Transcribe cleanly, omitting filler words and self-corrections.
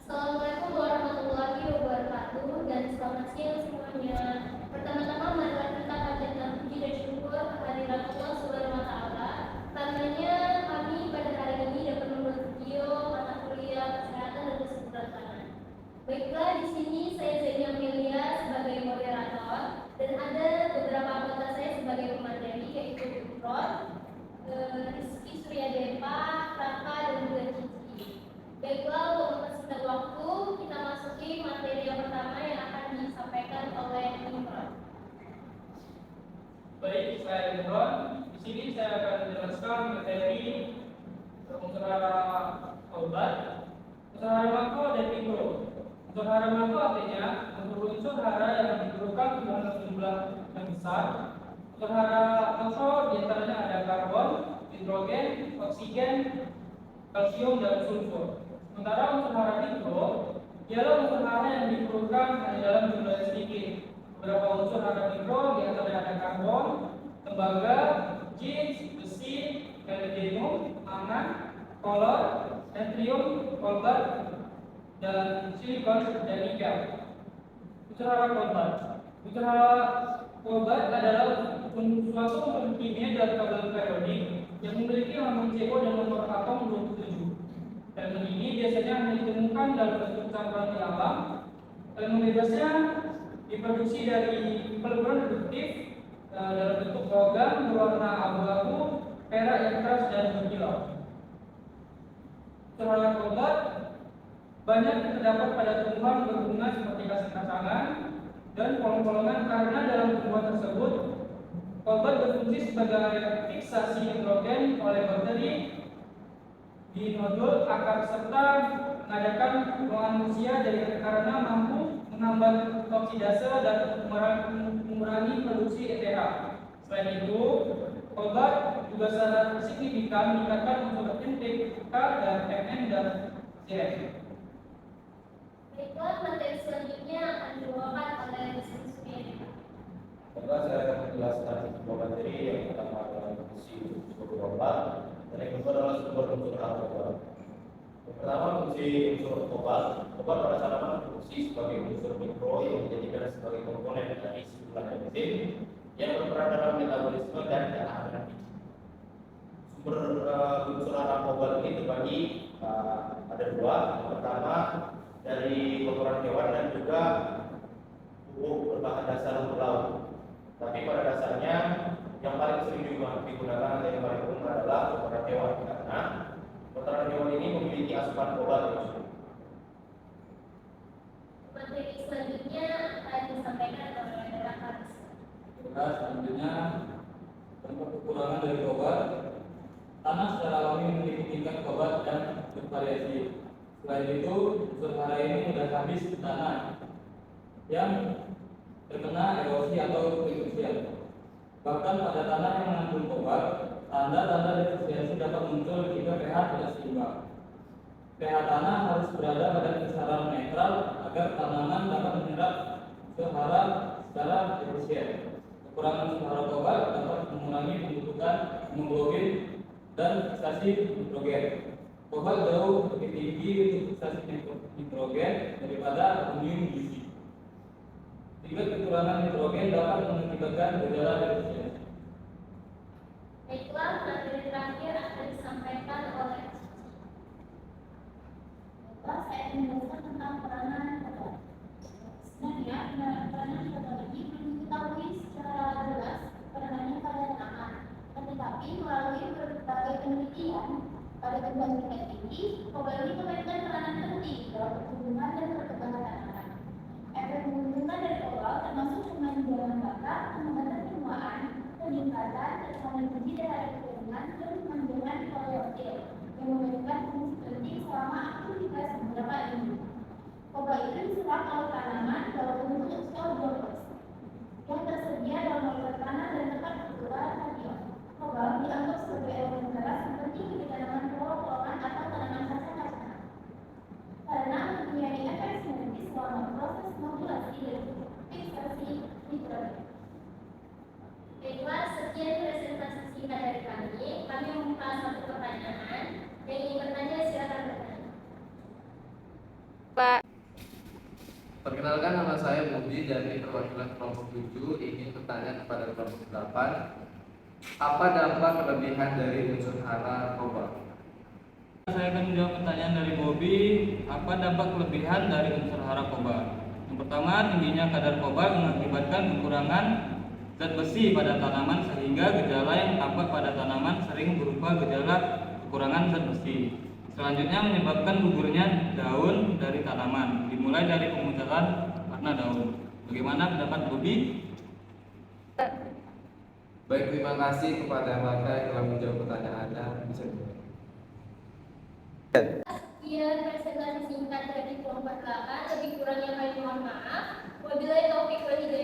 Assalamualaikum warahmatullahi wabarakatuh dan selamat siang semuanya. Pertama-tama marilah kita panjatkan puji dan syukur kehadirat Allah Subhanahu wa taala. Karenanya kami pada hari ini dapat membuat video mata kuliah kesehatan dan kesehatan. Baiklah, di sini saya Zeni Amelia sebagai moderator dan ada beberapa anggota saya sebagai pemateri yaitu Imron, Rizky Suryadepa, Raka dan juga Cici. Baiklah, untuk mempersingkat waktu, kita masuki materi yang pertama yang akan disampaikan oleh Imron. Baik, saya Imron. Di sini saya akan menjelaskan materi unsur hara obat, unsur hara makro dan mikro. Unsur hara makro artinya unsur hara yang diperlukan dalam jumlah yang besar. Unsur hara makro diantaranya ada karbon, hidrogen, oksigen, kalsium dan sulfur. Sementara unsur hara mikro ialah unsur hara yang diperlukan hanya dalam jumlah yang sedikit. Beberapa unsur hara mikro diantaranya ada karbon, tembaga, jeans, besi, molybdenum, mangan, kolor, natrium, kolbat, dan silikon dan nikel. Unsur hara kolbat. Unsur hara kolbat adalah suatu unsur kimia dari tabel periodik yang memiliki lambang CO dan nomor atom 27. Elemen ini biasanya hanya ditemukan dalam bentuk campuran di alam. Elemen bebasnya diproduksi dari peluruhan reduktif dalam bentuk logam berwarna abu-abu, perak yang keras dan berkilau. Unsur hara kolbat banyak terdapat pada tumbuhan berbunga seperti kacang-kacangan dan polong-polongan karena dalam tumbuhan tersebut kolbat berfungsi sebagai fiksasi nitrogen oleh bakteri di nodul akar serta mengadakan pembuangan usia karena mampu menghambat oksidase dan mengurangi produksi ETH. Selain itu, kolbat juga secara signifikan meningkatkan unsur NPK dan Mn dan CF. Baiklah, materi selanjutnya akan dibawakan oleh Rizky Suryadepa. Setelah saya akan menjelaskan sebuah materi yang pertama adalah fungsi unsur obat dan yang kedua adalah sumber unsur hara obat. Yang pertama fungsi unsur obat. Obat pada tanaman berfungsi sebagai unsur mikro yang dijadikan sebagai komponen dari sejumlah enzim yang berperan dalam metabolisme dan keanehan biji. Sumber unsur hara obat ini terbagi ada dua. Yang pertama dari kotoran hewan dan juga pupuk berbahan dasar rumput laut. Tapi pada dasarnya yang paling sering digunakan atau yang paling umum adalah kotoran hewan karena kotoran hewan ini memiliki asupan obat yang cukup. Materi selanjutnya akan disampaikan oleh Raka. Selanjutnya, bentuk kekurangan dari obat. Tanah secara alami memiliki tingkat obat dan bervariasi. Selain itu, unsur hara ini mudah habis di tanah yang terkena erosi atau defisiensi. Bahkan pada tanah yang mengandung obat, tanda-tanda defisiensi dapat muncul jika pH tidak seimbang. pH tanah harus berada pada kisaran netral agar tanaman dapat menyerap unsur hara secara efisien. Kekurangan unsur hara obat dapat mengurangi pembentukan hemoglobin dan fiksasi nitrogen. Obat jauh lebih tinggi untuk fiksasi nitrogen daripada amonium gizi. Sehingga kekurangan nitrogen dapat mengakibatkan gejala defisiensi. Baiklah, materi terakhir akan disampaikan oleh Bapak, saya akan menjelaskan tentang peranan obat. Sebenarnya, peranan obat ini belum diketahui secara jelas peranannya pada tanaman. Tetapi melalui berbagai penelitian pada perguruan tinggi, obat ini memainkan peranan penting dalam pertumbuhan dan perkembangan tanaman. Efek menguntungkan dari obat termasuk penanggulangan bakat, peningkatan penuaan, peningkatan ketahanan biji terhadap kekeringan, dan penanggulangan koleotil yang memberikan fungsi penting selama aktivitas beberapa ini. Obat itu diserap oleh tanaman dalam bentuk sporozoa yang tersedia dalam molekul tanah dan tempat bergerak kation. Obat dianggap sebagai elemen keras yang penting di tanaman polong-polongan atau tanaman kacang-kacangan karena mempunyai efek sinergis selama proses modulasi dan fiksasi nitrogen. Baiklah, sekian presentasi singkat dari kami. Kami Perkenalkan, nama saya Budi dari perwakilan kelompok 7 ingin bertanya kepada kelompok 8. Apa dampak kelebihan dari unsur hara narkoba? Saya akan menjawab pertanyaan dari Bobby. Apa dampak kelebihan dari unsur hara narkoba? Yang pertama, tingginya kadar narkoba mengakibatkan kekurangan zat besi pada tanaman sehingga gejala yang tampak pada tanaman sering berupa gejala kekurangan zat besi. Selanjutnya, menyebabkan gugurnya daun dari tanaman, dimulai dari pemunculan warna daun. Bagaimana pendapat Bobby? Baik, terima kasih kepada mereka yang telah menjawab pertanyaannya. Bisa dimulai. Sekian presentasi singkat dari kelompok 8. Lebih kurangnya kami mohon maaf. Wabillahi taufiq wal hidayah.